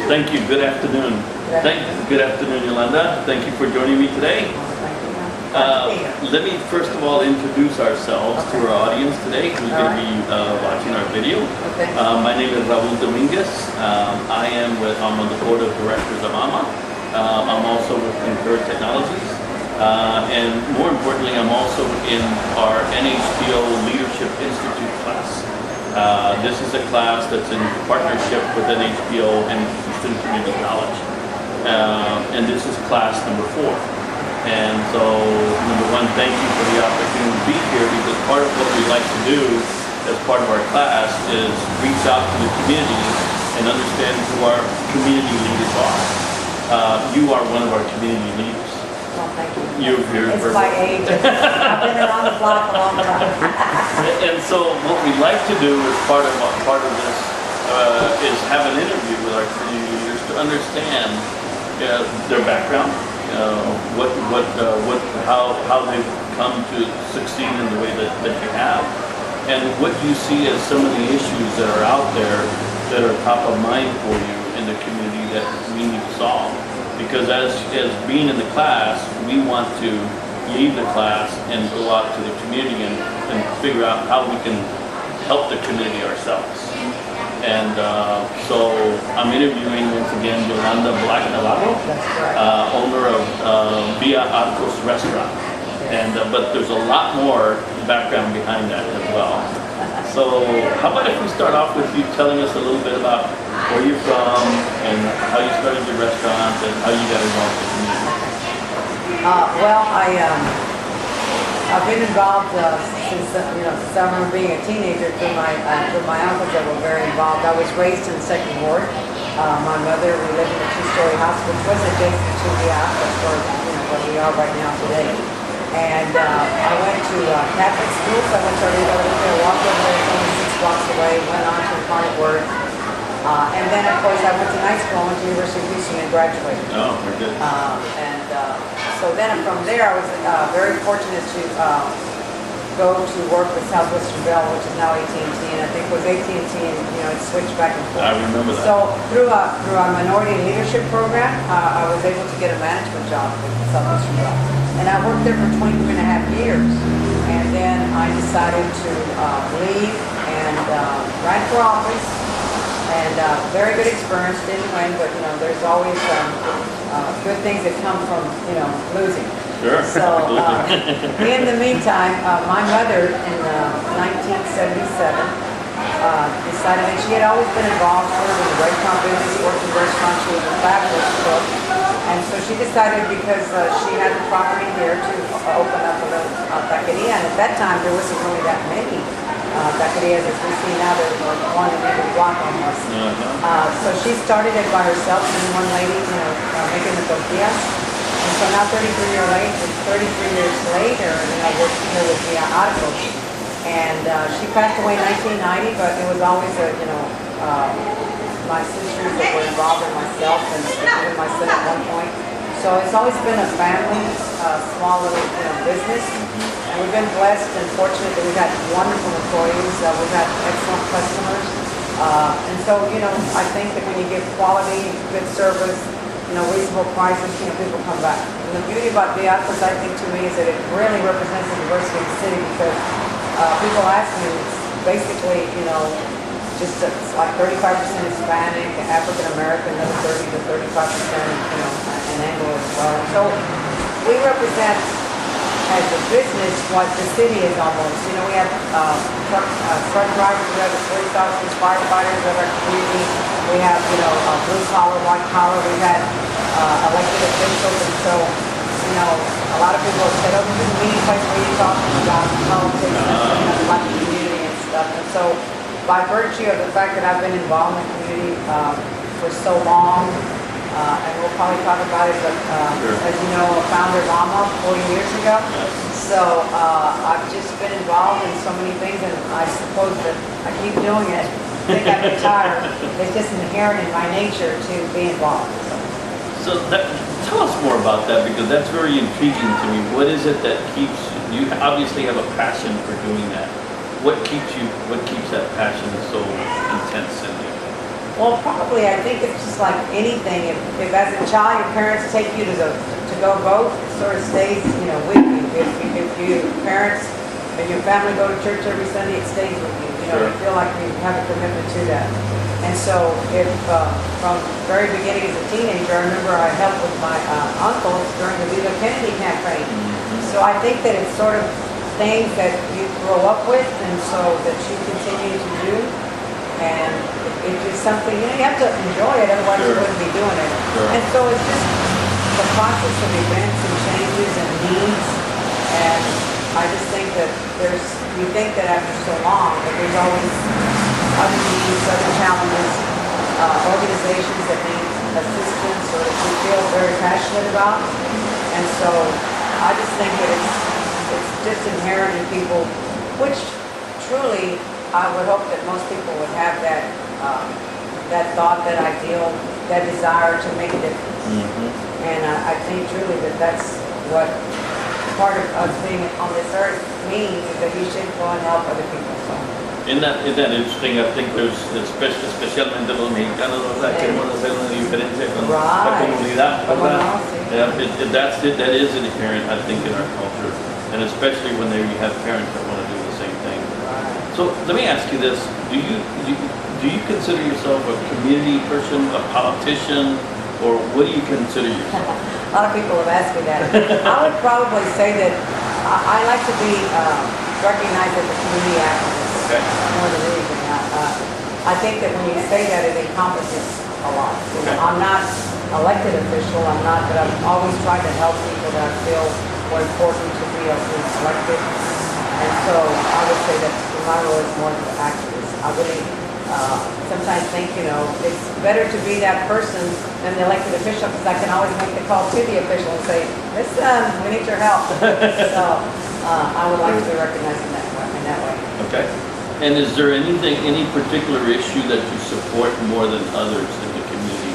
Thank you. Good afternoon. Good afternoon, Yolanda. Thank you for joining me today. Let me first of all introduce ourselves to our audience today who's going to be watching our video. My name is Raul Dominguez. I'm on the board of directors of AAMA. I'm also with Concur Technologies. And more importantly, I'm also in our NHBO Leadership Institute class. This is a class that's in partnership with NHBO and Houston Community College. And this is class number 4. And so, number one, thank you for the opportunity to be here, because part of what we like to do as part of our class is reach out to the community and understand who our community leaders are. You are one of our community leaders. Well, thank you. It's my age. I've been around the block a long time. And so what we like to do as part of this is have an interview with our community leaders to understand their background, how they've come to succeed in the way that they have, and what you see as some of the issues that are out there that are top of mind for you in the community that we need to solve. Because as being in the class, we want to leave the class and go out to the community and figure out how we can help the community ourselves. And so I'm interviewing once again Yolanda Black Navarro, owner of Villa Arcos restaurant. And but there's a lot more background behind that as well. So how about if we start off with you telling us a little bit about where you're from and how you started your restaurant and how you got involved in the community? Well, I've been involved since I remember being a teenager through my uncles that were very involved. I was raised in the Second Ward. My mother, we lived in a 2-story house, which was adjacent to the house where we are right now today. And I went to Catholic school, so I went to our elementary, walked over there, only 6 blocks away, went on to Incarnate Word. And then, of course, I went to night school, went to University of Houston and graduated. Oh, very good. So then from there, I was very fortunate to go to work with Southwestern Bell, which is now AT&T, and I think it was AT&T, and it switched back and forth. I remember that. So through our minority leadership program, I was able to get a management job with Southwestern Bell. And I worked there for 23.5 years. And then I decided to leave and run for office. And very good experience, didn't win, but there's always good things that come from losing. Sure. So in the meantime, my mother in 1977 decided that she had always been involved in the restaurant business, worked in restaurants. She was a fabulous cook. And so she decided, because she had the property here, to open up a little taqueria. And at that time, there wasn't really that many taquerias as we see now. There's like one in every block almost. So she started it by herself, and one lady, making the tortillas. And so now 33 years later, I worked here with Villa Arcos. And she passed away in 1990, but it was always my sisters that were involved, and myself, and even my son at one point. So it's always been a family, small little business. And we've been blessed and fortunate that we've had wonderful employees. We've had excellent customers. And so, I think that when you give quality, good service, reasonable prices, people come back. And the beauty about Villa Arcos, I think, to me, is that it really represents the diversity of the city, because people ask me, it's basically, just like 35% Hispanic, African American, another 30 to 35%, and Anglo as well. So we represent, as a business, what the city is almost. We have truck drivers, we have police officers, firefighters of our community. We have, blue collar, white collar. We've had elected officials, and so, a lot of people have said, "Oh, this is a meeting place where you're talking about politics and about the community and stuff." And so, by virtue of the fact that I've been involved in the community for so long, and we'll probably talk about it, but as you know, I founded AAMA 40 years ago. So I've just been involved in so many things, and I suppose that I keep doing it. I think I'm retired. It's just inherent in my nature to be involved. So tell us more about that, because that's very intriguing to me. What is it that keeps you? You obviously have a passion for doing that. What keeps that passion so intense in you? Well, probably, I think it's just like anything. If as a child, your parents take you to go vote, it sort of stays, with you. If your parents and your family go to church every Sunday, it stays with you. Sure. You feel like you have a commitment to that. And so if, from very beginning as a teenager, I remember I helped with my uncles during the Villa Kennedy campaign. So I think that it's sort of things that you grow up with and so that you continue to do. And it's just something, you have to enjoy it, otherwise you wouldn't be doing it. And so it's just the process of events and changes and needs. And I just think that we think that after so long, that there's always other needs, other challenges, organizations that need assistance or that we feel very passionate about. And so I just think that it's just inherent in people, which truly I would hope that most people would have that thought, that ideal, that desire to make a difference. And I think truly that that's what part of us being on this earth means, is that we should go and help other people. So. Isn't that interesting? I think there's especialmente los mexicanos, ¿verdad? Queremos hacer una diferencia con la comunidad, ¿verdad? That is inherent, I think, in our culture, and especially when you have parents that want to do the same thing. So let me ask you this: do you consider yourself a community person, a politician, or what do you consider yourself? A lot of people have asked me that. I would probably say that I like to be recognized as a community activist. Okay. More than anything. I think that when you say that, it encompasses a lot. Okay. I'm not elected official, but I've always tried to help people that I feel were important to be elected. And so I would say that my role is more of an activist. I really sometimes think, it's better to be that person than the elected official, because I can always make the call to the official and say, listen, we need your help. So I would like to be recognized in that way. Okay. And is there any particular issue that you support more than others in the community?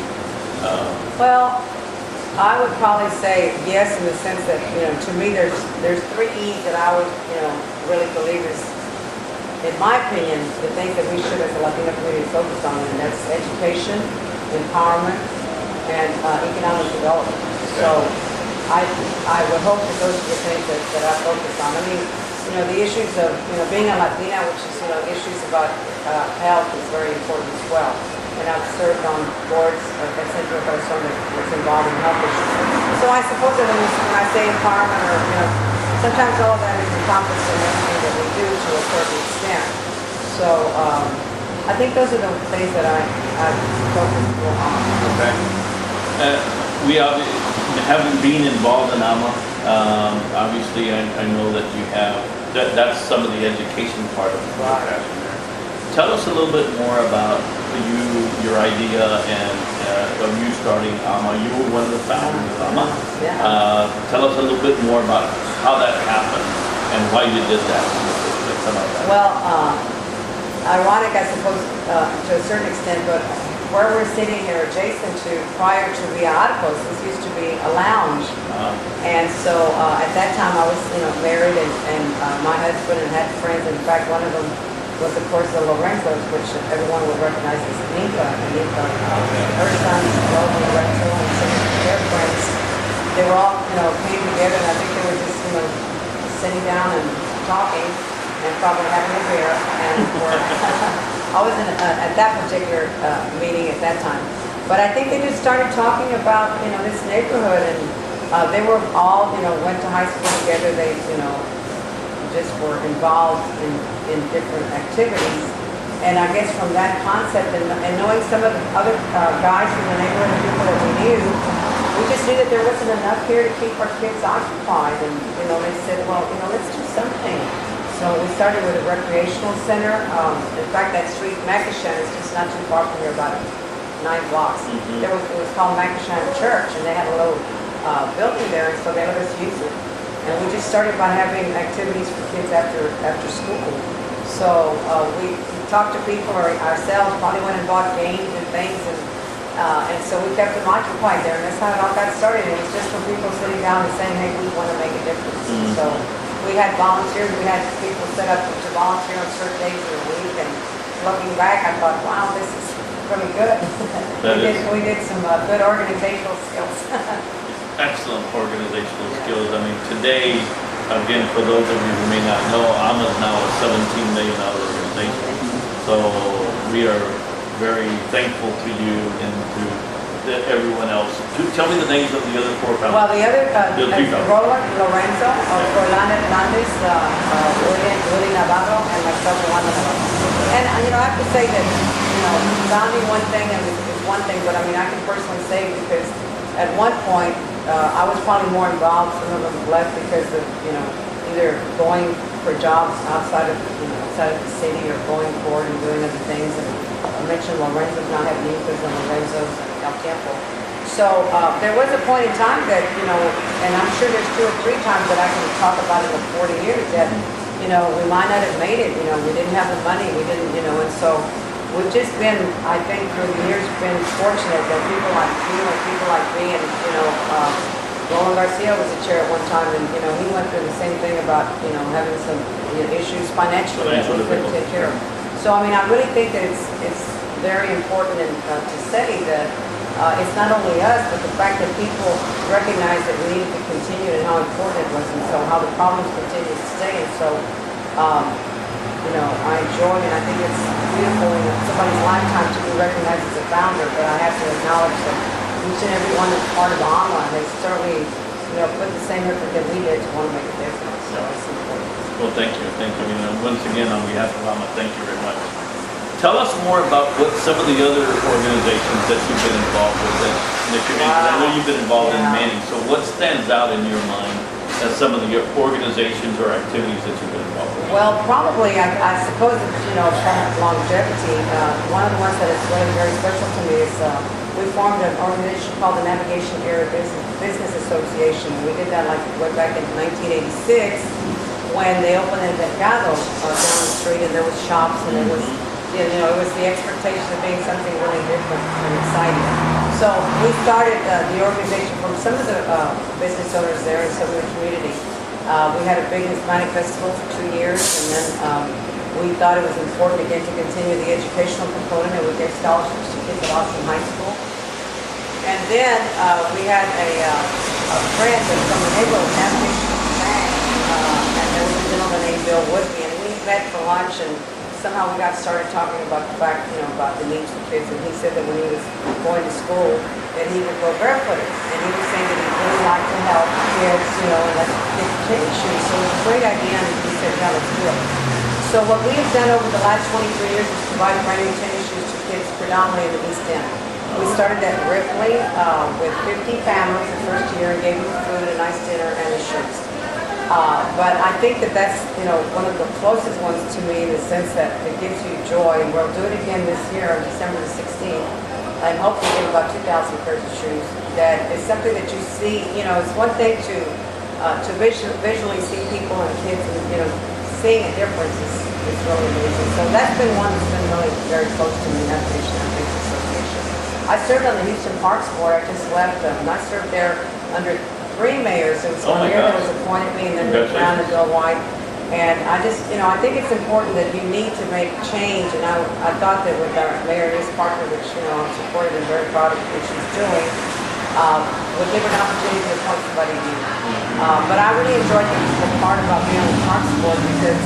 Well, I would probably say yes, in the sense that, to me, there's 3 E's that I would, really believe is, in my opinion, the things that we should as a Latino community focus on, and that's education, empowerment, and economic development. So I would hope that those are the things that I focus on. I mean, the issues of, being a Latina, which is, issues about health is very important as well. And I've served on boards at Central Arizona that's involved in health issues. So I suppose that when I say empowerment, or, sometimes all of that is encompassed in everything that we do to a certain extent. So I think those are the things that I focus more on. Okay. We haven't been involved in AAMA. Obviously, I know that you have. That's some of the education part of the passion there. Tell us a little bit more about your idea and of you starting AAMA. You were one of the founders of AAMA. Yeah. Tell us a little bit more about how that happened and why you did that. Well, ironic, I suppose, to a certain extent, but where we're sitting here adjacent to, prior to Villa Arcos, this used to be a lounge. And so at that time I was, married, and my husband had friends. In fact, one of them was, of course, the Lorenzos, which everyone would recognize as Nika. And Nika, her son, Raul Lorenzo, and some of their friends, they were all, came together, and I think they were just, sitting down and talking and probably having a beer. And I was at that particular meeting at that time. But I think they just started talking about, this neighborhood, and they were all, went to high school together. They, just were involved in different activities. And I guess from that concept and knowing some of the other guys from the neighborhood, the people that we knew, we just knew that there wasn't enough here to keep our kids occupied. And, they said, well, let's do something. So we started with a recreational center. In fact, that street, Macashan, is just not too far from here, about 9 blocks. It was called Macashan Church, and they had a little building there, and so they let us use it. And we just started by having activities for kids after school. So we talked to people ourselves, probably went and bought games and things, and so we kept them occupied there, and that's how it all got started. It was just from people sitting down and saying, hey, we want to make a difference. So we had volunteers, we had people set up to volunteer on certain days of the week, and looking back, I thought, wow, this is really good. That We did some good organizational skills. Excellent organizational skills. I mean, today, again, for those of you who may not know, AAMA is now a $17 million organization. So we are very thankful to you and to everyone else. Tell me the names of the other 4 founders. Well, the other, The 3 founders. Roland Lorenzo, Yolanda Black Willie Navarro, and myself, Yolanda Navarro. And, I have to say that, founding one thing is one thing, but I mean, I can personally say because at one point, I was probably more involved, some of them left because of, either going for jobs outside of the city or going forward and doing other things. And I mentioned Lorenzo's not having Incas and Lorenzo's and El Tiempo. So there was a point in time that, and I'm sure there's 2 or 3 times that I can talk about in the 40 years that, we might not have made it, we didn't have the money, we didn't, and so we've just been, I think through the years, been fortunate that people like you and people like me and, Roland Garcia was a chair at one time and, he went through the same thing about, having some issues financially that he couldn't take care of. So, I mean, I really think that it's very important to say that it's not only us, but the fact that people recognize that we needed to continue and how important it was and so how the problems continue to stay. And so, I enjoy and I think it's beautiful in somebody's lifetime to be recognized as a founder, but I have to acknowledge that each and every one that's part of AAMA has certainly, put the same effort that we did to want to make a difference. So it's important. Well, thank you. Once again, on behalf of AAMA, thank you very much. Tell us more about what some of the other organizations that you've been involved with that you mentioned. I know you've been involved in many. So what stands out in your mind as some of the organizations or activities that you've been involved with? Well, probably, I suppose, from longevity, one of the ones that is really very special to me is we formed an organization called the Navigation Area Business Association. We did that way back in 1986 when they opened in Mercado down the street, and there was shops, and it was, it was the expectation of being something really different and exciting. So we started the organization from some of the business owners there and some of the community. We had a big Hispanic festival for 2 years, and then we thought it was important again to continue the educational component, and we gave scholarships to kids at Austin High School. And then we had a friend from the neighborhood, Navigation Bank, and there was a gentleman named Bill Woodby, and we met for lunch, and somehow we got started talking about the fact, about the needs of kids, and he said that when he was going to school, that he would go barefooted, and he was saying that he really liked to help kids, and let kids change shoes. So it was a great idea, and he said, yeah, let's do it. So what we have done over the last 23 years is provide brand new tennis shoes to kids predominantly in the East End. We started at Ripley with 50 families the first year and gave them food, a nice dinner, and the shoes. But I think that that's, one of the closest ones to me in the sense that it gives you joy. And we'll do it again this year on December the 16th. And hopefully give about 2,000 pairs of shoes. That is something that you see, it's one thing to visually see people and kids and, seeing a difference is really amazing. So that's been one that's been really very close to me, Navigation Association. I served on the Houston Parks Board. I just left them. And I served there under 3 mayors. It was one year that was appointed me, and then Rick Brown and Bill White. And I just, I think it's important that you need to make change. And I thought that with our mayor and his partner, which, I'm supported and very proud of what she's doing, would give her an opportunity to appoint somebody new. But I really enjoyed the part about being on the Parks Board because,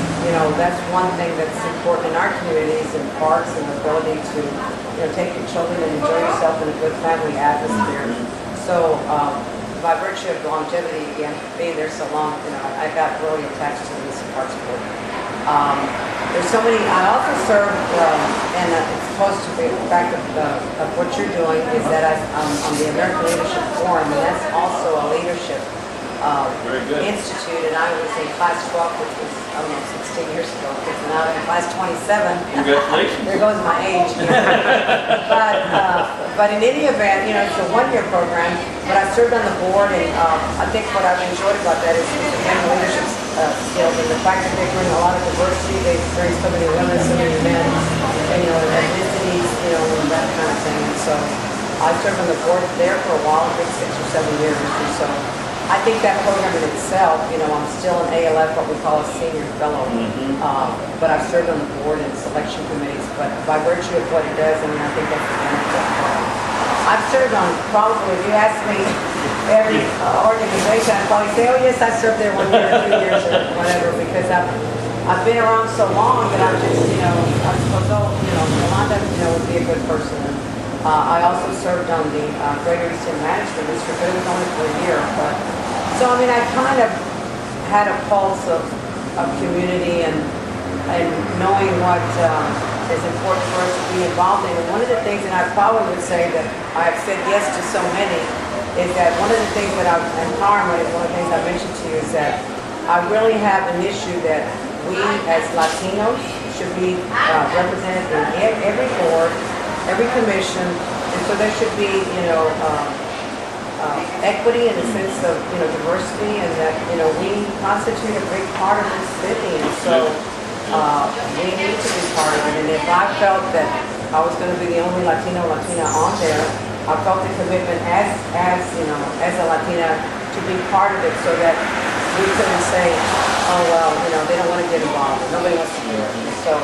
that's one thing that's important in our communities and parks and the ability to, take your children and enjoy yourself in a good family atmosphere. So, by virtue of longevity, again, being there so long, I got really attached to this Parks Board. There's so many, I also serve, and it's close to the fact of what you're doing, is that I'm on the American Leadership Forum, and that's also a leadership institute, and I was in class 12, which was, 16 years ago, and now I'm in class 27. Congratulations. There goes my age. But in any event, it's a 1-year program, but I served on the board, and I think what I've enjoyed about that is again, leadership skills, and the fact that they bring a lot of diversity, they bring so many women, so many men, and, ethnicities, and that kind of thing. And so I served on the board there for a while, I think 6 or 7 years, and so I think that program in itself, I'm still an ALF, what we call a senior fellow. But I've served on the board and selection committees, but by virtue of what it does, I think that's the benefit. I've served on probably, if you ask me, every organization, I'd probably say, oh yes, I served there 1 year, 2 years, or whatever, because I've been around so long that I'm just, I suppose, Yolanda, would be a good person. I also served on the Greater Eastern Management District, but it was only for a year. So I kind of had a pulse of community and knowing what is important for us to be involved in. And one of the things, and I probably would say that I've said yes to so many, is that one of the things that and Carmen, one of the things I mentioned to you is that I really have an issue that we as Latinos should be represented in every board, every commission, and so there should be, equity in the sense of, diversity, and that, we constitute a big part of this city, and so we need to be part of it. And if I felt that I was going to be the only Latina on there, I felt the commitment as a Latina to be part of it, so that we couldn't say, oh well, they don't want to get involved, nobody wants to do it. So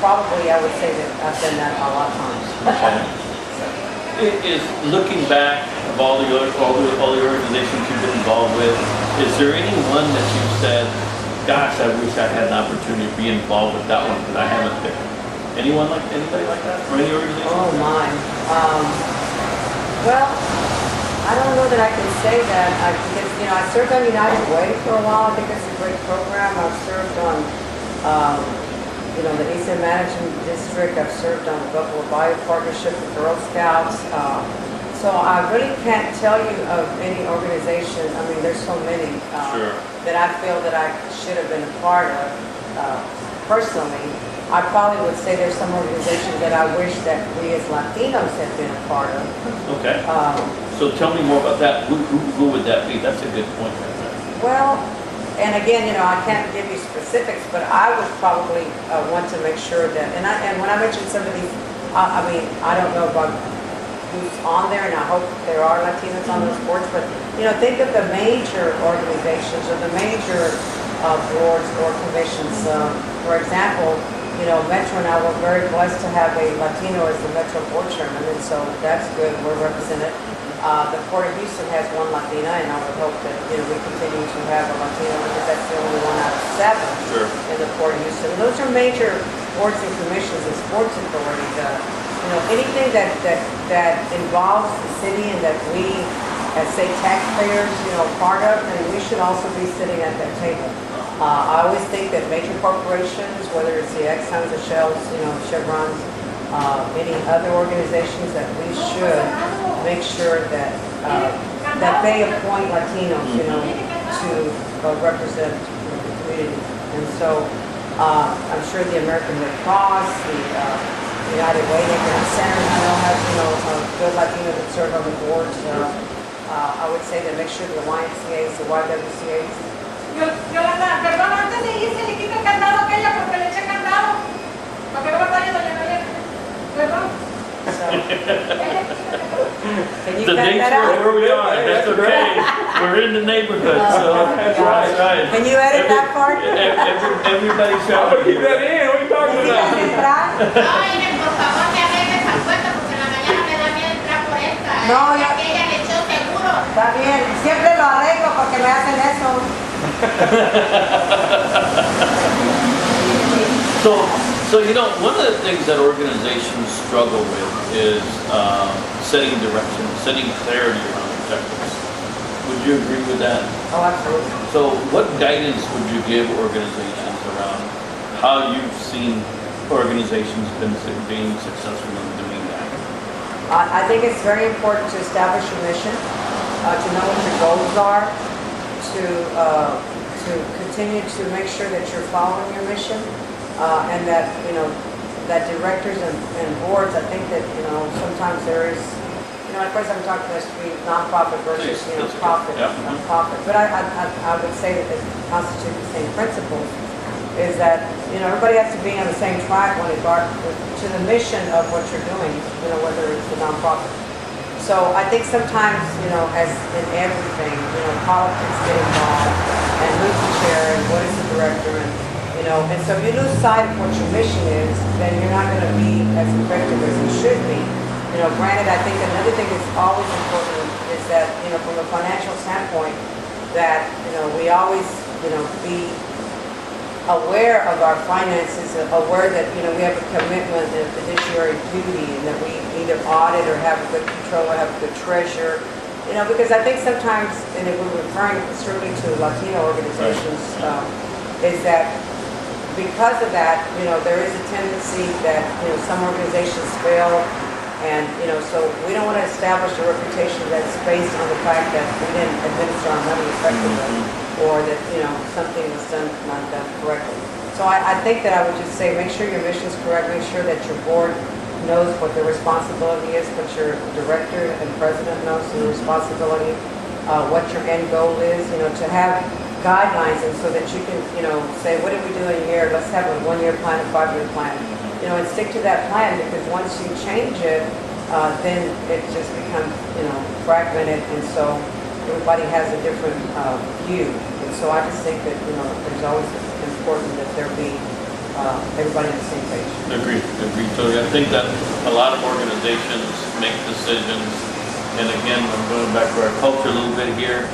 probably I would say that I've done that a lot of times. Is looking back of all the organizations you've been involved with, is there anyone that you said, gosh, I wish I had an opportunity to be involved with that one, but I haven't been? Anybody like that? Or any organization? Oh my. Well, I don't know that I can say that. Because, I served on United Way for a while. I think it's a great program. I've served on the Eastern Management District. I've served on the Buffalo Bayou Partnership with Girl Scouts. So I really can't tell you of any organization. There's so many that I feel that I should have been a part of. Personally, I probably would say there's some organizations that I wish that we as Latinos had been a part of. Okay. So tell me more about that. Who would that be? That's a good point right there. Well, and again, I can't give you specifics, but I would probably want to make sure that, and when I mention some of these, I don't know about who's on there, and I hope there are Latinos on those boards, but, think of the major organizations or the major boards or commissions. For example, Metro now, we're very blessed to have a Latino as the Metro Board Chairman, and so that's good, we're represented. The Port of Houston has one Latina, and I would hope that we continue to have a Latino, because that's the only one out of 7 in the Port of Houston. Those are major boards and commissions and sports authorities. Anything that involves the city and that we, as say taxpayers, part of, and we should also be sitting at that table. I always think that major corporations, whether it's the Exxons, the Shells, Chevrons, any other organizations, that we should make sure that they appoint Latinos, to represent the community. And so I'm sure the American Red Cross, the United Way, Economic Center, have a good Latino that serve on the boards. I would say that make sure the YMCA's, the YWCA's. Yolanda, perdón, antes de irse le quito el candado a aquella porque le eché candado. Para que no vaya doña María. Perdón. Can you The cut nature that of out? where we are, that's okay. We're in the neighborhood, so that's right. Can you edit that part? Everybody's I'm gonna shouting. keep that in. What are you talking about? Oigan, por favor, que arregle esa puerta porque en la mañana me da miedo entrar por esta. No, ya que ella le echó seguro. Está bien, siempre lo arreglo porque me hacen eso. So one of the things that organizations struggle with is setting direction, setting clarity around objectives. Would you agree with that? Oh, absolutely. So what guidance would you give organizations around how you've seen organizations being successful in doing that? I think it's very important to establish a mission, to know what your goals are, to continue to make sure that you're following your mission, and that that directors and boards. I think that sometimes there is, at first I'm talking about nonprofit versus profit, profit. But I would say that they constitute the same principles. Is that everybody has to be on the same track when it to the mission of what you're doing. Whether it's a nonprofit. So So I think sometimes, as in everything, politics get involved, and who's the chair, and what is the director, and so if you lose sight of what your mission is, then you're not going to be as effective as you should be. Granted, I think another thing that's always important is that, from a financial standpoint, that, we always, be aware of our finances, aware that, we have a commitment and a fiduciary duty, and that we either audit or have a good controller, have a good treasurer, because I think sometimes, and if we're referring strictly to Latino organizations, is that because of that, there is a tendency that, some organizations fail, and, so we don't want to establish a reputation that's based on the fact that we didn't administer our money effectively, or that, something was not done correctly. So I think that I would just say, make sure your mission is correct, make sure that your board knows what their responsibility is, what your director and president knows the responsibility, what your end goal is, to have guidelines, and so that you can, say, what are we doing here? Let's have a 1-year plan, a 5-year plan, and stick to that plan, because once you change it, then it just becomes, fragmented, and so everybody has a different view. And so I just think that, there's always important that there be everybody on the same page. Agreed. Totally. I think that a lot of organizations make decisions, and again, I'm going back to our culture a little bit here,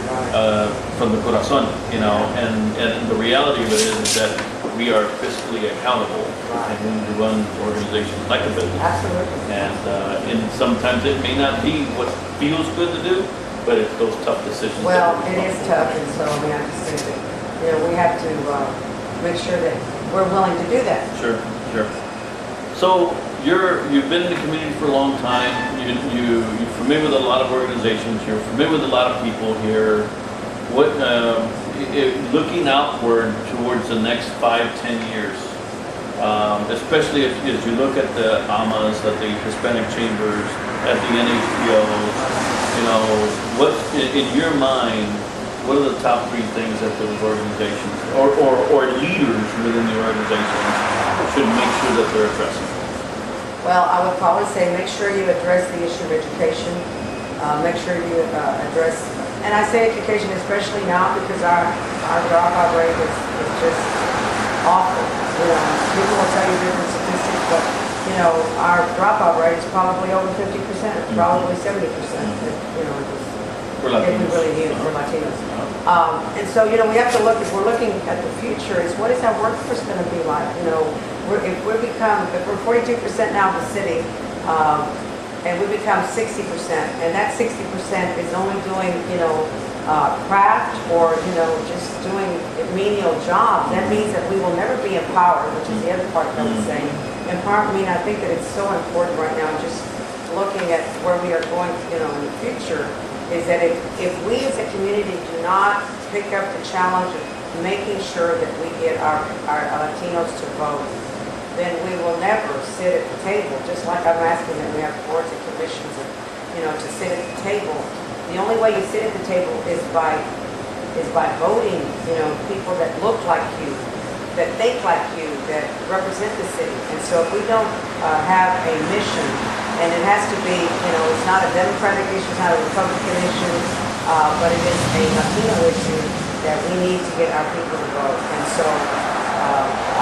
from the corazon, and the reality of it is that we are fiscally accountable, and we need to run organizations like a business. Absolutely. And sometimes it may not be what feels good to do, but it's those tough decisions. Well, it is tough, and so I have to say that, we have to make sure that we're willing to do that. Sure. So you've been in the community for a long time. You're familiar with a lot of organizations. You're familiar with a lot of people here. What looking outward towards the next 5-10 years, especially as you look at the AAMAs, at the Hispanic chambers, at the NHPOs, what in your mind? What are the top 3 things that those organizations or leaders within the organizations should make sure that they're addressing? Well, I would probably say make sure you address the issue of education. Make sure you address, and I say education especially now because our dropout rate is just awful. People will tell you different statistics, but our dropout rate is probably over 50%, probably 70%. For If we Latinos. really need it for Latinos. And so, we have to look, if we're looking at the future, is what is our workforce going to be like? If we're 42% now of the city, and we become 60%, and that 60% is only doing, craft or, just doing menial jobs, that means that we will never be empowered, which is the other part that I was saying. Empowerment, I think that it's so important right now, just looking at where we are going, in the future, is that if we as a community do not pick up the challenge of making sure that we get our Latinos to vote, then we will never sit at the table, just like I'm asking that we have boards and commissions, to sit at the table. The only way you sit at the table is by voting, people that look like you, that think like you, that represent the city. And so if we don't have a mission, and it has to be, it's not a Democratic issue, it's not a Republican issue, but it is a Latino issue that we need to get our people to vote. And so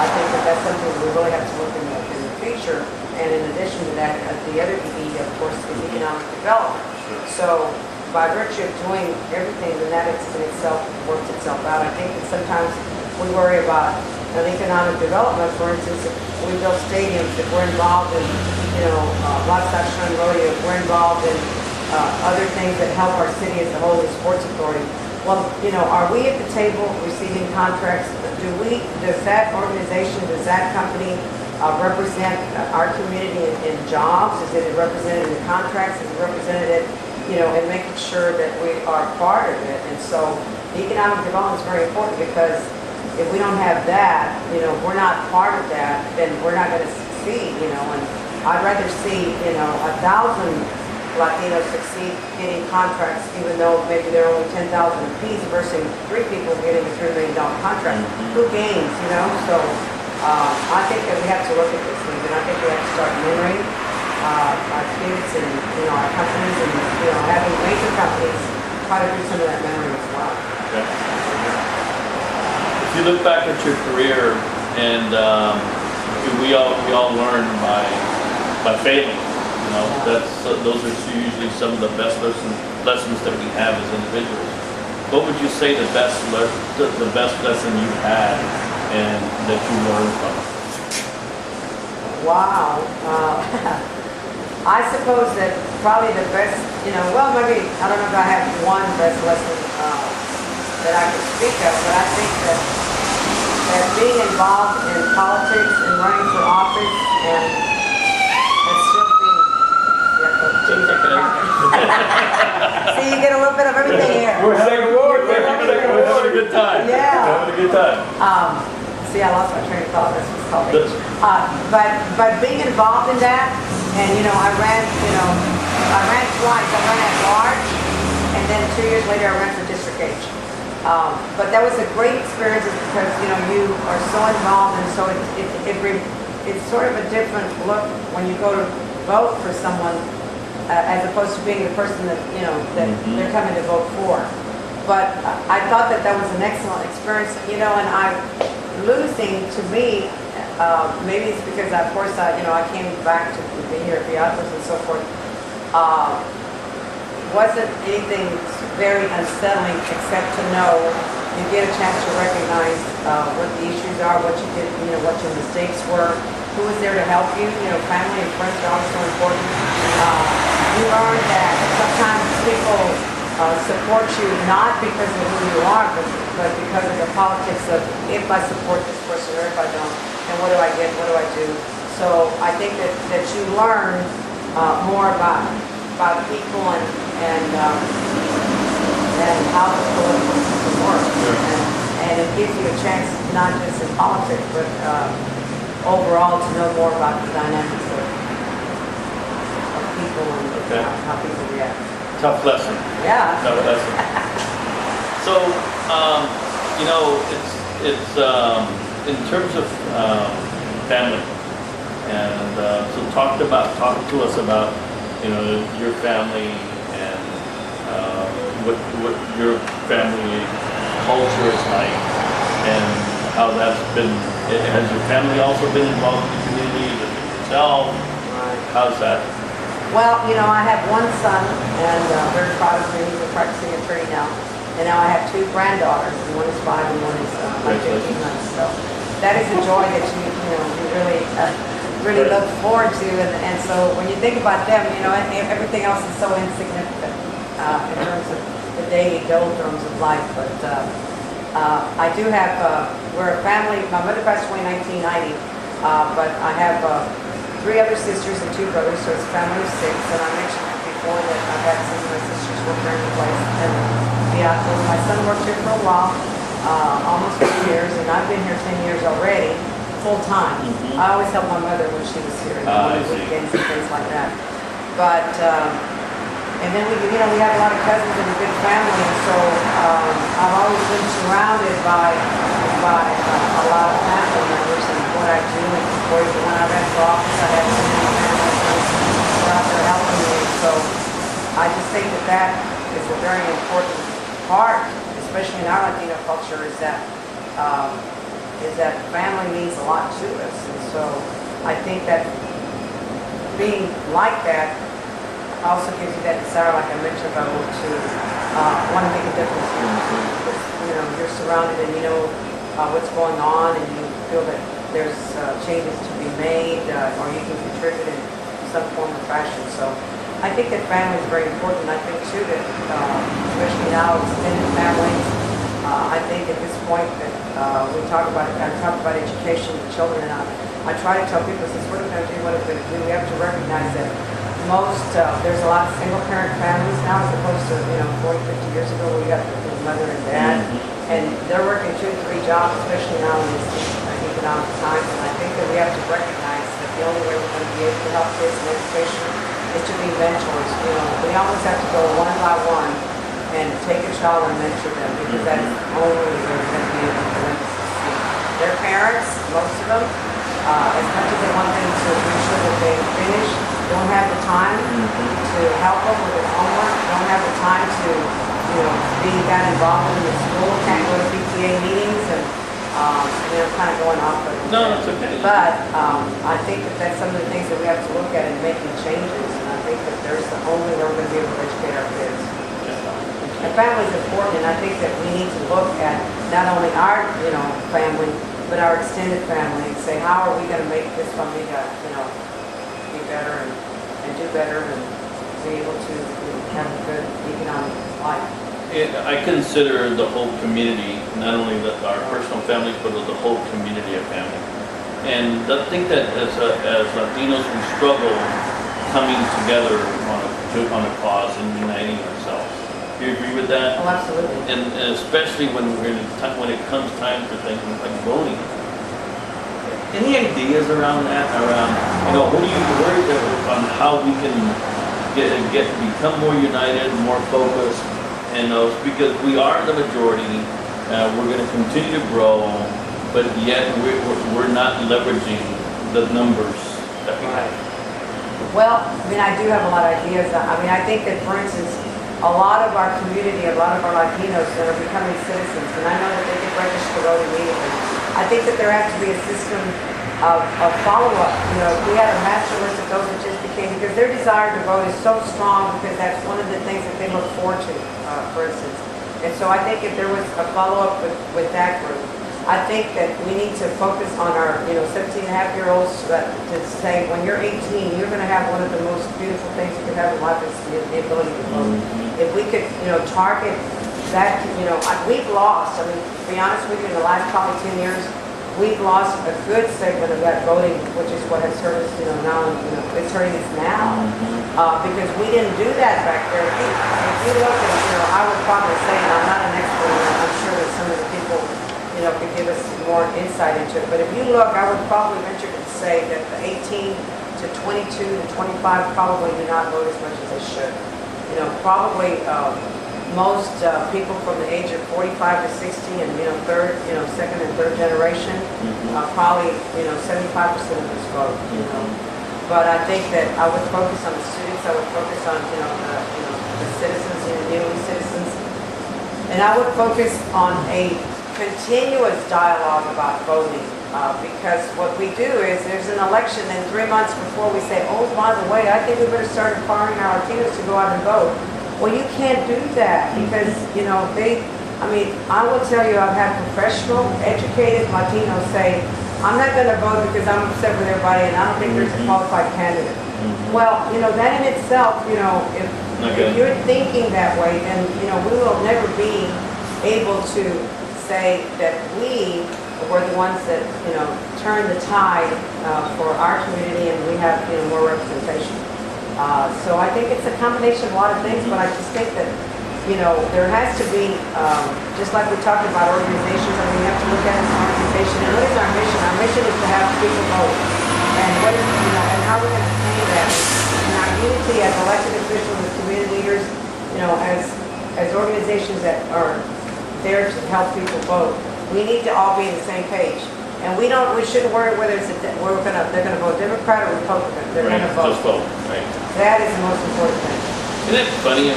I think that that's something we really have to look in the future. And in addition to that, the other E, of course, is economic development. So by virtue of doing everything, then that in itself works itself out. I think that sometimes we worry about economic development. For instance, if we build stadiums, if we're involved in, livestock showing rodeo, if we're involved in other things that help our city as a whole, the sports authority. Well, are we at the table receiving contracts? Does that organization, does that company represent our community in jobs? Is it represented in the contracts? Is it represented in making sure that we are part of it? And so economic development is very important, because if we don't have that, we're not part of that, then we're not going to succeed, and I'd rather see, 1,000 Latinos succeed getting contracts, even though maybe they're only 10,000 apiece, versus 3 people getting a $3 million contract. Who gains, So I think that we have to look at these things, and I think we have to start mentoring. our kids and, our companies and, having major companies try to do some of that memory as well. Okay. If you look back at your career, and we all learn by failing. Those are usually some of the best lessons that we have as individuals. What would you say the best lesson you had and that you learned from? Wow. I suppose that probably the best, maybe, I don't know if I have one best lesson that I could speak of, but I think that being involved in politics and running for office and still being, see, you get a little bit of everything here. We're having a good time. Yeah. We're having a good time. See, I lost my train of thought. That's what's called it. But being involved in that, and I ran twice. I ran at large, and then 2 years later, I ran for district H. But that was a great experience because you are so involved, and so it's sort of a different look when you go to vote for someone as opposed to being the person that that they're coming to vote for. But I thought that was an excellent experience, and losing to me, maybe it's because of course I came back to be here at Villa Arcos and so forth. Wasn't anything very unsettling except to know you get a chance to recognize what the issues are, what you did, what your mistakes were, who was there to help you. Family and friends are also important. You learn that sometimes people support you not because of who you are, but because of the politics of if I support this person or if I don't, and what do I get, what do I do? So I think that you learn more about people and how the political system works. And it gives you a chance, not just in politics, but overall to know more about the dynamics of people and how people react. Tough lesson. Yeah. Tough lesson. So, it's in terms of family, and so talk to us about your family and what your family culture is like, and how that's been. Has your family also been involved in the community? Yourself? Right. How's that? Well, I have one son, and very proud of him. He's a practicing attorney now. And now I have two granddaughters, and one is 5 and one is 15 months. So that is a joy that you really look forward to. And so when you think about them, everything else is so insignificant in terms of the daily doldrums of life. But I do have, we're a family. My mother passed away in 1990, but I have 3 other sisters and 2 brothers, so it's a family of 6. And I mentioned before that I've had some of my sisters work here in the place. And my son worked here for a while, almost 2 years, and I've been here 10 years already, full time. I always helped my mother when she was here, on the weekends and things like that. But and then we have a lot of cousins and a big family, and so I've always been surrounded by a lot of family members and what I do. And when I ran for office, I had so many family friends who were out there helping me. So I just think that is a very important part, especially in our Latino culture, is that family means a lot to us. And so I think that being like that also gives you that desire, like I mentioned, about to want to make a difference. Because, you're surrounded and you know what's going on, and you feel that there's changes to be made, or you can contribute in some form or fashion. So I think that family is very important. I think too that, especially now, extended families. I think at this point that I talk about education of children, and I try to tell people, since what are we going to do, what are we going to do? We have to recognize that there's a lot of single-parent families now, as opposed to 40, 50 years ago, where we got mother and dad, and they're working 2 or 3 jobs, especially now in this economic times. And I think that we have to recognize that the only way we're going to be able to help kids in education is to be mentors. We almost have to go one by one and take a child and mentor them, because that is the only way we're going to be able for them to succeed. Their parents, most of them, as much as they want them to make sure that they finish, don't have the time to help them with their homework, don't have the time to, be that involved in the school, can't go to PTA meetings, and kind of going off. No, that's okay. But I think that that's some of the things that we have to look at in making changes, and I think that there's the only way we're going to be able to educate our kids. And family is important, and I think that we need to look at not only our, family, but our extended family, and say, how are we going to make this familia, be better and do better and be able to have a good economic life. I consider the whole community, not only our personal families, but the whole community of family. And I think that as Latinos, we struggle coming together on a cause and uniting ourselves. Do you agree with that? Oh, absolutely. And especially when it comes time for things like voting. Any ideas around that? What do you worry on how we can become more united, more focused? And because we are the majority, we're going to continue to grow, but yet we're not leveraging the numbers that we have. Well, I do have a lot of ideas. I think that, for instance, a lot of our community, a lot of our Latinos that are becoming citizens, and I know that they can register to vote immediately. I think that there has to be a system of follow-up. If we had a master list of those that just became, because their desire to vote is so strong, because that's one of the things that they look forward to, for instance. And so I think if there was a follow-up with that group, I think that we need to focus on our, 17-and-a-half-year-olds to say, when you're 18, you're going to have one of the most beautiful things you can have in life is the ability to vote. If we could, target that, we've lost, to be honest with you, in the last probably 10 years, we've lost a good segment of that voting, which is what has hurt us, now, it's hurting us now. Because we didn't do that back there. If you look at, I would probably say, and I'm not an expert, and I'm sure that some of the people, could give us more insight into it. But if you look, I would probably venture to say that the 18 to 22 to 25 probably do not vote as much as they should. Probably most people from the age of 45 to 60 and second and third generation, probably 75% of this vote. But I think that I would focus on the students. I would focus on the citizens, newly citizens, and I would focus on a continuous dialogue about voting, because what we do is there's an election, and 3 months before we say, oh, by the way, I think we better start empowering our Latinos to go out and vote. Well, you can't do that because, I will tell you, I've had professional, educated Latinos say, I'm not going to vote because I'm upset with everybody and I don't think there's a qualified candidate. Well, that in itself, if you're thinking that way, then, we will never be able to say that we were the ones that, turned the tide for our community and we have, more representation. So I think it's a combination of a lot of things, but I just think that, there has to be, just like we talked about organizations, you have to look at it as an organization. And what is our mission? Our mission is to have people vote. And what is, and how we're going to attain that. And our unity as elected officials, as community leaders, as organizations that are there to help people vote, we need to all be on the same page. And we shouldn't worry whether they're going to vote Democrat or Republican. They're going to vote. Just vote, right. That is the most important thing. Isn't it funny?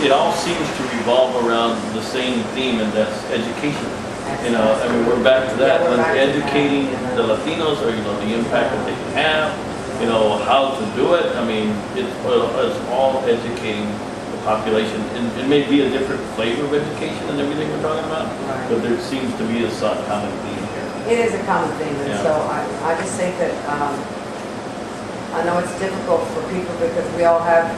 It all seems to revolve around the same theme, and that's education. We're back to that. When educating the Latinos, or the impact that they can have, how to do it. It's all educating the population. And it may be a different flavor of education and everything we're talking about, but there seems to be a common theme here. It is a common theme, and so I just think that I know it's difficult for people because we all have,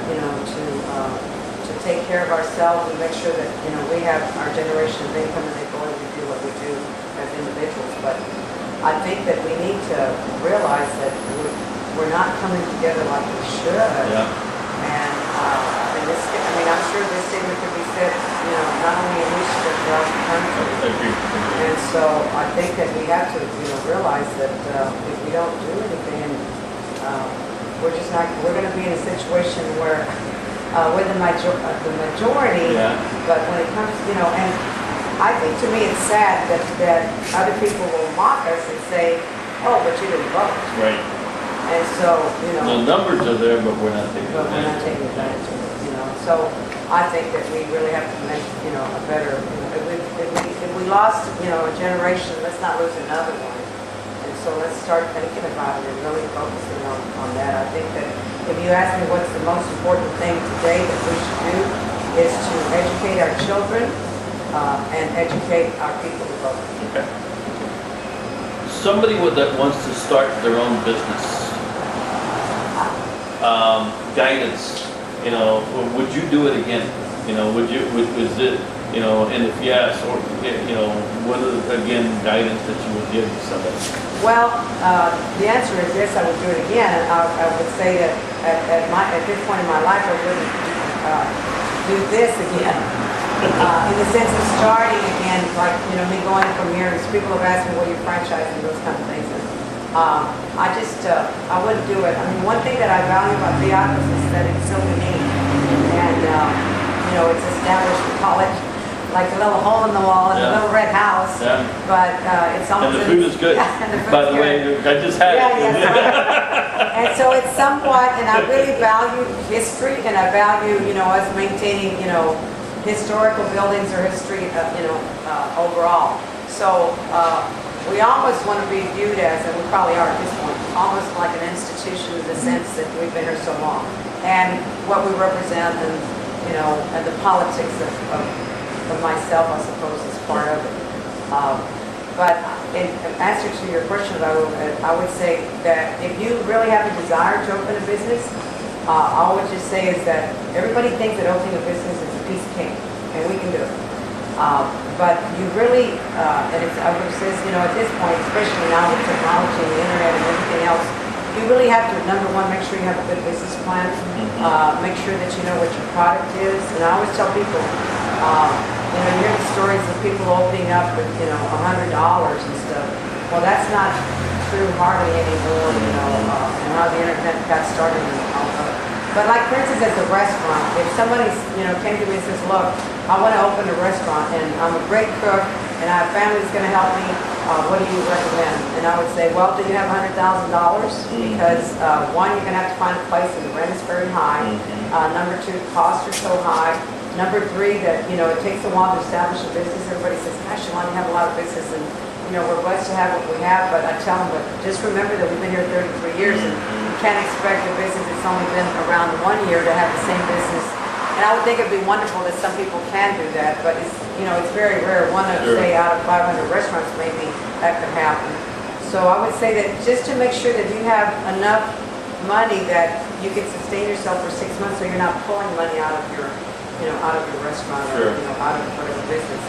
to take care of ourselves and make sure that, we have our generation of income and the ability to do what we do as individuals. But I think that we need to realize that we're not coming together like we should. Yeah. And I'm sure this statement could be said, not only in Houston, but throughout the country. I agree. And so I think that we have to, realize that if we don't do anything, we're going to be in a situation where we're the majority, but when it comes, and I think to me it's sad that other people will mock us and say, oh, but you didn't vote. Right. And so, The numbers are there, but we're not taking but we're not advantage. taking advantage of it. So I think that we really have to make, a better, if we lost, a generation, let's not lose another one. And so let's start thinking about it and really focusing on that. I think that if you ask me what's the most important thing today that we should do is to educate our children and educate our people to vote. Okay. Somebody that wants to start their own business, guidance, would you do it again? Is it, and if yes, or, what is, again, guidance that you would give to somebody? Well, the answer is yes, I would do it again. And I would say that at this point in my life, I wouldn't do this again. In the sense of starting again, like, me going from here, because people have asked me, will you franchise and those kind of things. And, I wouldn't do it. I mean, one thing that I value about Villa Arcos is that it's so unique. And, it's established, we call it like a little hole in the wall and a little red house. Yeah. But it's almost... And the food is good. Yeah, and the food's By the way, I just had it. yes. And so it's somewhat, and I really value history, and I value, us maintaining, historical buildings or history, overall. So we almost want to be viewed as, and we probably are at this point, almost like an institution in the sense that we've been here so long. And what we represent and the politics of myself, I suppose, is part of it. But in answer to your question, I would say that if you really have a desire to open a business, all I would just say is that everybody thinks that opening a business is a piece of cake, and we can do it. But you really, and I would say, at this point, especially now with technology and the internet and everything else, you really have to, number one, make sure you have a good business plan. Make sure that you know what your product is. And I always tell people, you hear the stories of people opening up with, $100 and stuff. Well, that's not true hardly anymore, and how the internet got started and all that. But like, for instance, as a restaurant, if somebody, came to me and says, look, I want to open a restaurant and I'm a great cook and I have family that's going to help me, what do you recommend? And I would say, well, do you have $100,000? Because one, you're going to have to find a place and the rent is very high. Number two, costs are so high. Number three, that, it takes a while to establish a business. Everybody says, gosh, Yolanda, you have a lot of business and, we're blessed to have what we have. But I tell them, but just remember that we've been here 33 years and you can't expect a business that's only been around 1 year to have the same business. And I would think it'd be wonderful that some people can do that, but it's, it's very rare. One of, say, out of 500 restaurants, maybe that could happen. So I would say that just to make sure that you have enough money that you can sustain yourself for 6 months, so you're not pulling money out of your, out of your restaurant or, out of whatever business.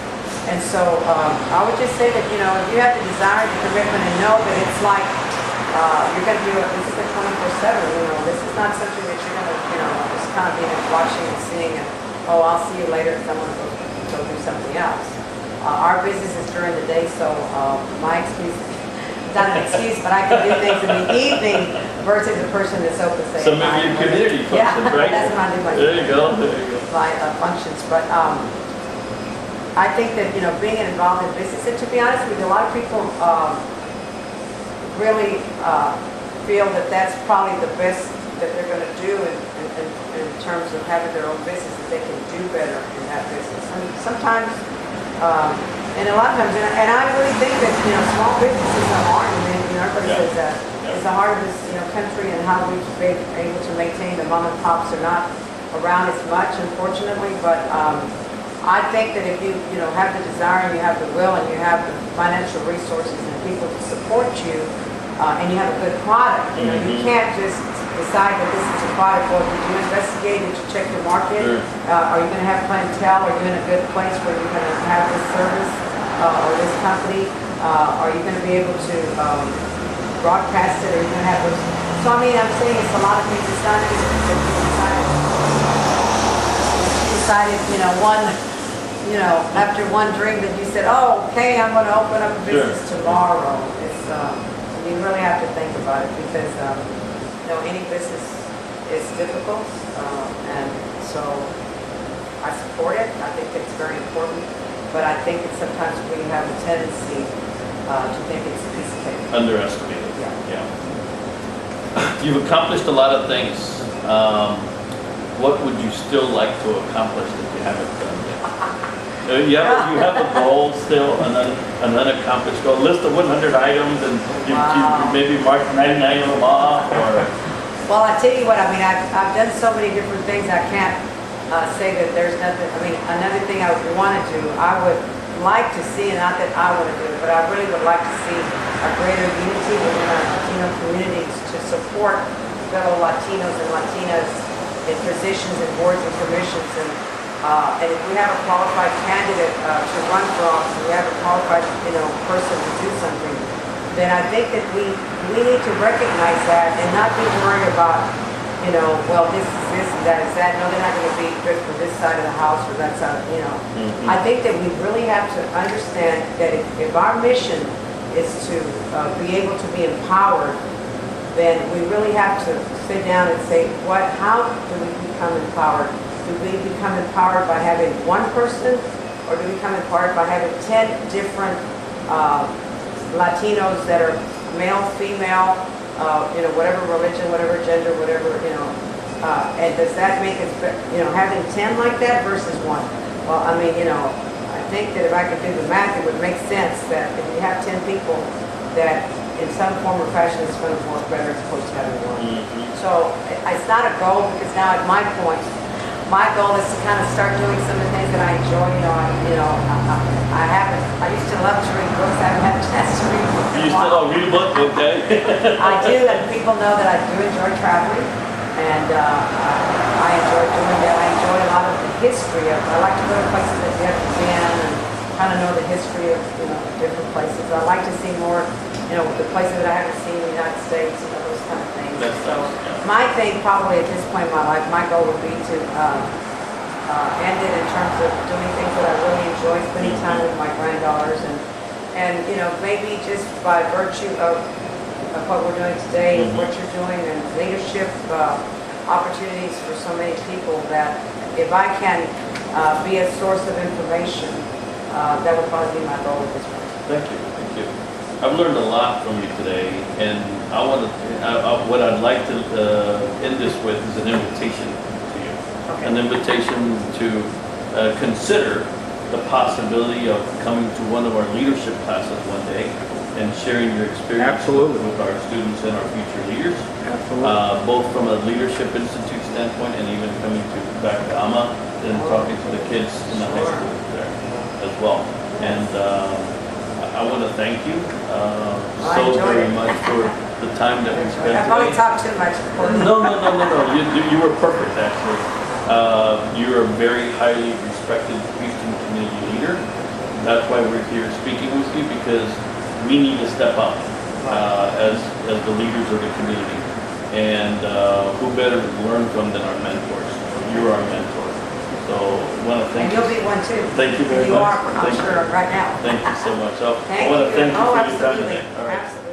And so I would just say that, if you have the desire, the commitment, and know that it's like you're going to do it, this is a 24/7, this is not something that you're going to, just kind of be watching and seeing and, oh, I'll see you later because I'm going to go do something else. Our business is during the day, so my excuse, it's not an excuse, but I can do things in the evening versus the person that's open, say, Some of your community functions, right? That's when I do my There you go. my functions. But I think that, being involved in business, and to be honest with you, a lot of people really feel that that's probably the best that they're going to do in terms of having their own business, that they can do better in that business. I mean, sometimes, and a lot of times, and I really think that, small businesses are hard. I mean, everybody says that. It's the heart of this, country, and how we've been able to maintain the mom and pops are not around as much, unfortunately, but I think that if you, have the desire and you have the will and you have the financial resources and people to support you, and you have a good product, you can't just decide that this is a product. Well, did you investigate? Did you check the market? Are you going to have clientele? Are you in a good place where you're going to have this service or this company? Are you going to be able to broadcast it? Are you going to have those? So, I mean, I'm saying it's a lot of things. It's not just that you decided, after one drink that you said, oh, okay, I'm going to open up a business tomorrow. It's, you really have to think about it because, any business is difficult, and so I support it. I think it's very important, but I think that sometimes we have a tendency to think it's a piece of cake. Underestimated. Yeah. Yeah. You've accomplished a lot of things. What would you still like to accomplish that you haven't done yet? You have a goal still, an unaccomplished goal, a list of 100 items, and you maybe mark 99 of them off, or... Well, I tell you what, I mean, I've done so many different things, I can't say that there's nothing. I mean, another thing I would want to do, I would like to see, and not that I want to do it, but I really would like to see a greater unity within our Latino communities to support fellow Latinos and Latinas in positions and boards and commissions. And if we have a qualified candidate to run for office, we have a qualified, person to do something, then I think that we need to recognize that and not be worried about, well, this is this and that is that. No, they're not going to be good for this side of the house or that side, I think that we really have to understand that if our mission is to be able to be empowered, then we really have to sit down and say, how do we become empowered? Do we become empowered by having one person, or do we become empowered by having 10 different Latinos that are male, female, whatever religion, whatever gender, whatever, and does that make us, having 10 like that versus one? Well, I mean, I think that if I could do the math, it would make sense that if you have 10 people that in some form or fashion it's going to work better as opposed to having one. So it's not a goal, because now at my point, my goal is to kind of start doing some of the things that I enjoy. I used to love to read books. I haven't had a chance to read books. You still read a book, okay? I do, and people know that I do enjoy traveling, and I enjoy doing that. I enjoy a lot of the history of. I like to go to places that you haven't been and kind of know the history of different places. I like to see more, the places that I haven't seen in the United States, those kind of things. My thing probably at this point in my life, my goal would be to end it in terms of doing things that I really enjoy, spending time with my granddaughters, and maybe just by virtue of what we're doing today, what you're doing, and leadership opportunities for so many people, that if I can be a source of information, that would probably be my goal at this point. Thank you. I've learned a lot from you today, and what I'd like to end this with is an invitation to you. Okay. An invitation to consider the possibility of coming to one of our leadership classes one day and sharing your experience with our students and our future leaders. Both from a Leadership Institute standpoint and even coming back to AAMA and talking to the kids in the high school there as well. And I want to thank you so very much for the time that we spent today. I've only talked too much. No. You were perfect, actually. You're a very highly respected Houston community leader. That's why we're here speaking with you, because we need to step up as the leaders of the community. And who better to learn from than our mentors? You're our mentor. So I want to thank you. And you'll be one too. Thank you very much. You are, I'm sure, right now. Thank you so much. So I Thank want to you. thank you for your time Absolutely. today. All right. Absolutely.